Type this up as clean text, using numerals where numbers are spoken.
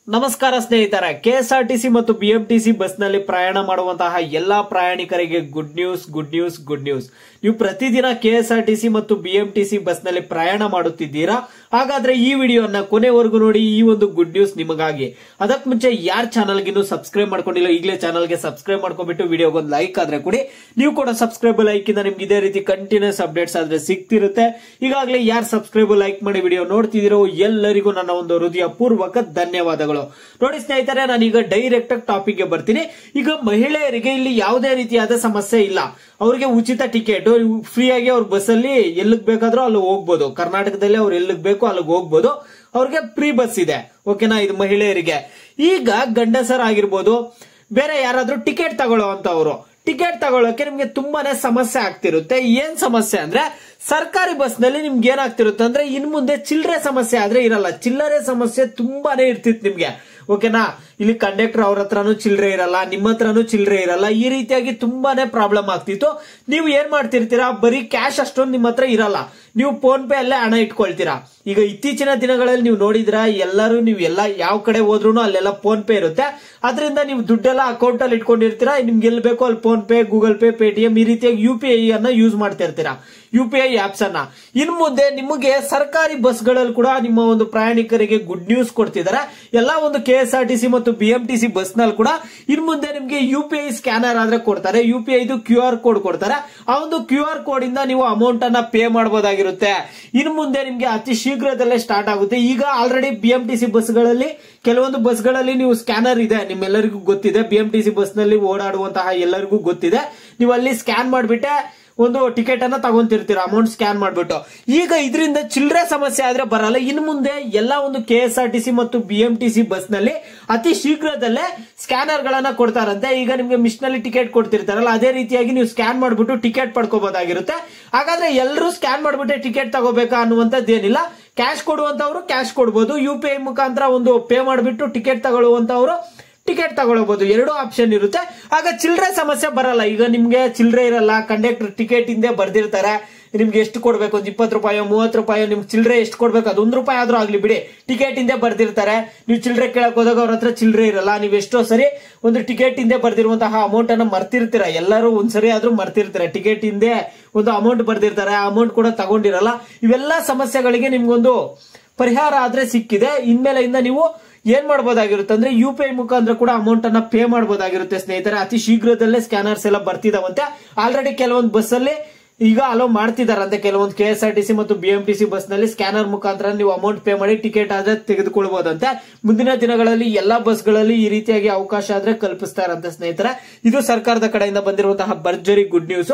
ನಮಸ್ಕಾರ ಸ್ನೇಹಿತರೆ, ಕೆಎಸ್ಆರ್ಟಿಸಿ ಮತ್ತು ಬಿಎಂಟಿಸಿ ಬಸ್ ನಲ್ಲಿ ಪ್ರಯಾಣ ಮಾಡುವಂತಹ ಎಲ್ಲಾ ಪ್ರಯಾಣಿಕರಿಗೆ ಗುಡ್ ನ್ಯೂಸ್. ನೀವು ಪ್ರತಿದಿನ ಕೆಎಸ್ಆರ್ಟಿಸಿ ಮತ್ತು ಬಿಎಂಟಿಸಿ ಬಸ್ ನಲ್ಲಿ ಪ್ರಯಾಣ ಮಾಡುತ್ತಿದ್ದೀರಾ? ಹಾಗಾದ್ರೆ ಈ ವಿಡಿಯೋನ ಕೊನೆವರೆಗೂ ನೋಡಿ. ಈ ಒಂದು ಗುಡ್ ನ್ಯೂಸ್ ನಿಮಗಾಗಿ. ಅದಕ್ಕೆ ಮುಂಚೆ ಯಾರ್ ಚಾನಲ್ಗೆ ಇನ್ನೂ ಸಬ್ಸ್ಕ್ರೈಬ್ ಮಾಡ್ಕೊಂಡಿಲ್ಲ, ಈಗಲೇ ಚಾನಲ್ಗೆ ಸಬ್ಸ್ಕ್ರೈಬ್ ಮಾಡ್ಕೊಂಡ್ಬಿಟ್ಟು ವಿಡಿಯೋಗೆ ಒಂದು ಲೈಕ್ ಆದ್ರೆ ಕೊಡಿ. ನೀವು ಕೂಡ ಸಬ್ಸ್ಕ್ರೈಬ್ ಲೈಕ್ ಇಂದ ನಿಮ್ಗೆ ಇದೇ ರೀತಿ ಕಂಟಿನ್ಯೂಸ್ ಅಪ್ಡೇಟ್ಸ್ ಆದ್ರೆ ಸಿಗ್ತಿರುತ್ತೆ. ಈಗಾಗಲೇ ಯಾರು ಸಬ್ಸ್ಕ್ರೈಬ್ ಲೈಕ್ ಮಾಡಿ ವಿಡಿಯೋ ನೋಡ್ತಿದ್ದೀರೋ ಎಲ್ಲರಿಗೂ ನನ್ನ ಒಂದು ಹೃದಯ ಪೂರ್ವಕ ಧನ್ಯವಾದಗಳು. ನೋಡಿ ಸ್ನೇಹಿತರೆ, ನಾನೀಗ ಡೈರೆಕ್ಟ್ ಆಗಿ ಟಾಪಿಕ್ ಗೆ ಬರ್ತೀನಿ. ಈಗ ಮಹಿಳೆಯರಿಗೆ ಇಲ್ಲಿ ಯಾವುದೇ ರೀತಿಯಾದ ಸಮಸ್ಯೆ ಇಲ್ಲ. ಅವರಿಗೆ ಉಚಿತ ಟಿಕೆಟ್ ಫ್ರೀ ಆಗಿ ಅವ್ರ ಬಸ್ ಅಲ್ಲಿ ಎಲ್ಲಿಗ್ ಬೇಕಾದ್ರೂ ಅಲ್ಲಿ ಹೋಗ್ಬೋದು. ಕರ್ನಾಟಕದಲ್ಲಿ ಅವ್ರು ಎಲ್ಲಿಗ್ ಬೇಕೋ ಅಲ್ಲಿಗೆ ಹೋಗ್ಬೋದು. ಅವ್ರಿಗೆ ಫ್ರೀ ಬಸ್ ಇದೆ, ಓಕೆನಾ? ಇದು ಮಹಿಳೆಯರಿಗೆ. ಈಗ ಗಂಡಸರಾಗಿರ್ಬೋದು, ಬೇರೆ ಯಾರಾದ್ರೂ ಟಿಕೆಟ್ ತಗೊಳ್ಳೋವಂತವ್ರು ಟಿಕೆಟ್ ತಗೊಳ್ಳೋಕೆ ನಿಮ್ಗೆ ತುಂಬಾನೇ ಸಮಸ್ಯೆ ಆಗ್ತಿರುತ್ತೆ. ಏನ್ ಸಮಸ್ಯೆ ಅಂದ್ರೆ, ಸರ್ಕಾರಿ ಬಸ್ ನಲ್ಲಿ ನಿಮ್ಗೆ ಏನಾಗ್ತಿರುತ್ತೆ ಅಂದ್ರೆ, ಇನ್ ಮುಂದೆ ಚಿಲ್ಲರೆ ಸಮಸ್ಯೆ ಆದ್ರೆ ಇರಲ್ಲ. ಚಿಲ್ಲರೆ ಸಮಸ್ಯೆ ತುಂಬಾನೇ ಇರ್ತಿತ್ತು ನಿಮ್ಗೆ, ಓಕೆನಾ? ಇಲ್ಲಿ ಕಂಡಕ್ಟರ್ ಅವ್ರ ಹತ್ರನೂ ಚಿಲ್ಲರೆ ಇರಲ್ಲ, ನಿಮ್ಮ ಹತ್ರನೂ ಚಿಲ್ಲರೆ ಇರಲ್ಲ. ಈ ರೀತಿಯಾಗಿ ತುಂಬಾನೇ ಪ್ರಾಬ್ಲಮ್ ಆಗ್ತಿತ್ತು. ನೀವು ಏನ್ ಮಾಡ್ತಿರ್ತೀರಾ, ಬರೀ ಕ್ಯಾಶ್ ಅಷ್ಟೊಂದು ನಿಮ್ಮ ಹತ್ರ ಇರಲ್ಲ. ನೀವು ಫೋನ್ ಪೇ ಅಲ್ಲೇ ಹಣ ಇಟ್ಕೊಳ್ತೀರಾ. ಈಗ ಇತ್ತೀಚಿನ ದಿನಗಳಲ್ಲಿ ನೀವು ನೋಡಿದ್ರ ಎಲ್ಲರೂ, ನೀವು ಎಲ್ಲ ಯಾವ ಕಡೆ ಹೋದ್ರು ಅಲ್ಲೆಲ್ಲ ಫೋನ್ ಪೇ ಇರುತ್ತೆ. ಅದರಿಂದ ನೀವು ದುಡ್ಡೆಲ್ಲ ಅಕೌಂಟ್ ಅಲ್ಲಿ ಇಟ್ಕೊಂಡಿರ್ತೀರಾ. ನಿಮ್ಗೆ ಎಲ್ಲಿ ಬೇಕೋ ಅಲ್ಲಿ phone pay, Google pay, Paytm ಈ ರೀತಿಯಾಗಿ UPI ಅನ್ನ ಯೂಸ್ ಮಾಡ್ತಾ ಇರ್ತೀರಾ, UPI ಆಪ್ಸ್ ಅನ್ನ. ಇನ್ ಮುಂದೆ ನಿಮಗೆ ಸರ್ಕಾರಿ ಬಸ್ ಗಳಲ್ಲಿ ಕೂಡ ನಿಮ್ಮ ಒಂದು ಪ್ರಯಾಣಿಕರಿಗೆ ಗುಡ್ ನ್ಯೂಸ್ ಕೊಡ್ತಿದ್ದಾರೆ. ಎಲ್ಲಾ ಒಂದು ಕೆಎಸ್ಆರ್ಟಿಸಿ ಮತ್ತು ಬಿಎಂಟಿಸಿ ಬಸ್ ನಲ್ಲಿ ಕೂಡ ಇನ್ ಮುಂದೆ ನಿಮ್ಗೆ UPI ಸ್ಕ್ಯಾನರ್ ಆದ್ರೆ ಕೊಡ್ತಾರೆ. UPI QR ಕೋಡ್ ಕೊಡ್ತಾರೆ. ಆ ಒಂದು QR ಕೋಡ್ ಇಂದ ನೀವು ಅಮೌಂಟ್ ಅನ್ನ ಪೇ ಮಾಡಬಹುದಾಗಿರುತ್ತೆ. ಇನ್ ಮುಂದೆ ನಿಮ್ಗೆ ಅತಿ ಶೀಘ್ರದಲ್ಲೇ ಸ್ಟಾರ್ಟ್ ಆಗುತ್ತೆ. ಈಗ ಆಲ್ರೆಡಿ ಬಿಎಂಟಿಸಿ ಬಸ್ ಗಳಲ್ಲಿ ಕೆಲವೊಂದು ಬಸ್ ಗಳಲ್ಲಿ ನೀವು ಸ್ಕ್ಯಾನರ್ ಇದೆ, ನಿಮ್ಮೆಲ್ಲರಿಗೂ ಗೊತ್ತಿದೆ. ಬಿಎಂಟಿಸಿ ಬಸ್ ನಲ್ಲಿ ಓಡಾಡುವಂತಹ ಎಲ್ಲರಿಗೂ ಗೊತ್ತಿದೆ. ನೀವು ಅಲ್ಲಿ ಸ್ಕ್ಯಾನ್ ಮಾಡ್ಬಿಟ್ಟೆ ಒಂದು ಟಿಕೆಟ್ ಅನ್ನ ತಗೊಂತಿರ್ತೀರ, ಅಮೌಂಟ್ ಸ್ಕ್ಯಾನ್ ಮಾಡ್ಬಿಟ್ಟು. ಈಗ ಇದರಿಂದ ಚಿಲ್ಲರೆ ಸಮಸ್ಯೆ ಆದ್ರೆ ಬರಲ್ಲ. ಇನ್ ಮುಂದೆ ಎಲ್ಲಾ ಒಂದು ಕೆಎಸ್ಆರ್ಟಿಸಿ ಮತ್ತು ಬಿಎಂಟಿಸಿ ಬಸ್ ನಲ್ಲಿ ಅತಿ ಶೀಘ್ರದಲ್ಲೇ ಸ್ಕ್ಯಾನರ್ ಗಳನ್ನ ಕೊಡ್ತಾರಂತೆ. ಈಗ ನಿಮ್ಗೆ ಮಿಸ್ ನಲ್ಲಿ ಟಿಕೆಟ್ ಕೊಡ್ತಿರ್ತಾರಲ್ಲ, ಅದೇ ರೀತಿಯಾಗಿ ನೀವು ಸ್ಕ್ಯಾನ್ ಮಾಡ್ಬಿಟ್ಟು ಟಿಕೆಟ್ ಪಡ್ಕೋಬಹುದಾಗಿರುತ್ತೆ. ಹಾಗಾದ್ರೆ ಎಲ್ಲರೂ ಸ್ಕ್ಯಾನ್ ಮಾಡ್ಬಿಟ್ಟೆ ಟಿಕೆಟ್ ತಗೋಬೇಕಾ ಅನ್ನುವಂಥದ್ದೇನಿಲ್ಲ. ಕ್ಯಾಶ್ ಕೊಡುವಂತವ್ರು ಕ್ಯಾಶ್ ಕೊಡಬಹುದು, UPI ಮುಖಾಂತರ ಒಂದು ಪೇ ಮಾಡಿಬಿಟ್ಟು ಟಿಕೆಟ್ ತಗೊಳ್ಳುವಂತವ್ರು ಟಿಕೆಟ್ ತಗೊಳ್ಬಹುದು. ಎರಡು ಆಪ್ಷನ್ ಇರುತ್ತೆ. ಆಗ ಚಿಲ್ಲರೆ ಸಮಸ್ಯೆ ಬರಲ್ಲ. ಈಗ ನಿಮ್ಗೆ ಚಿಲ್ಲರೆ ಇರಲ್ಲ, ಕಂಡಕ್ಟರ್ ಟಿಕೆಟ್ ಹಿಂದೆ ಬರ್ದಿರ್ತಾರೆ. ನಿಮ್ಗೆ ಎಷ್ಟು ಕೊಡ್ಬೇಕು, ಒಂದು 20 ರೂಪಾಯಿ 30 ರೂಪಾಯಿ, ನಿಮ್ಗೆ ಚಿಲ್ಲರೆ ಎಷ್ಟು ಕೊಡ್ಬೇಕು, ಅದು 1 ರೂಪಾಯಿ ಆದ್ರೂ ಆಗ್ಲಿ ಬಿಡಿ, ಟಿಕೆಟ್ ಹಿಂದೆ ಬರ್ದಿರ್ತಾರೆ. ನೀವು ಚಿಲ್ಲರೆ ಕೇಳಕ್ ಹೋದಾಗ ಅವ್ರ ಹತ್ರ ಚಿಲ್ಲರೆ ಇರಲ್ಲ. ನೀವು ಎಷ್ಟೋ ಸರಿ ಒಂದು ಟಿಕೆಟ್ ಹಿಂದೆ ಬರ್ದಿರುವಂತಹ ಅಮೌಂಟ್ ಅನ್ನ ಮರ್ತಿರ್ತೀರ. ಎಲ್ಲರೂ ಒಂದ್ಸರಿ ಆದ್ರೂ ಮರ್ತಿರ್ತಾರೆ. ಟಿಕೆಟ್ ಹಿಂದೆ ಒಂದು ಅಮೌಂಟ್ ಬರ್ದಿರ್ತಾರೆ, ಆ ಅಮೌಂಟ್ ಕೂಡ ತಗೊಂಡಿರಲ್ಲ. ಇವೆಲ್ಲಾ ಸಮಸ್ಯೆಗಳಿಗೆ ನಿಮ್ಗೊಂದು ಪರಿಹಾರ ಆದ್ರೆ ಸಿಕ್ಕಿದೆ. ಇನ್ಮೇಲೆಯಿಂದ ನೀವು ಏನ್ ಮಾಡಬಹುದಾಗಿರುತ್ತೆ ಅಂದ್ರೆ, UPI ಮುಖಾಂತರ ಕೂಡ ಅಮೌಂಟ್ ಅನ್ನ ಪೇ ಮಾಡಬಹುದಾಗಿರುತ್ತೆ ಸ್ನೇಹಿತರೆ. ಅತಿ ಶೀಘ್ರದಲ್ಲೇ ಸ್ಕ್ಯಾನರ್ಸ್ ಎಲ್ಲ ಬರ್ತಿದಾವಂತೆ. ಆಲ್ರೆಡಿ ಕೆಲವೊಂದು ಬಸ್ ಅಲ್ಲಿ ಈಗ ಅಲೋ ಮಾಡ್ತಿದಾರಂತೆ. ಕೆಲವೊಂದು ಕೆಎಸ್ಆರ್ಟಿಸಿ ಮತ್ತು ಬಿಎಂಟಿಸಿ ಬಸ್ ನಲ್ಲಿ ಸ್ಕ್ಯಾನರ್ ಮುಖಾಂತರ ನೀವು ಅಮೌಂಟ್ ಪೇ ಮಾಡಿ ಟಿಕೆಟ್ ಆದ್ರೆ ತೆಗೆದುಕೊಳ್ಬಹುದಂತೆ. ಮುಂದಿನ ದಿನಗಳಲ್ಲಿ ಎಲ್ಲಾ ಬಸ್ ಗಳಲ್ಲಿ ಈ ರೀತಿಯಾಗಿ ಅವಕಾಶ ಆದ್ರೆ ಕಲ್ಪಿಸ್ತಾರಂತೆ ಸ್ನೇಹಿತರೆ. ಇದು ಸರ್ಕಾರದ ಕಡೆಯಿಂದ ಬಂದಿರುವಂತಹ ಭರ್ಜರಿ ಗುಡ್ ನ್ಯೂಸ್.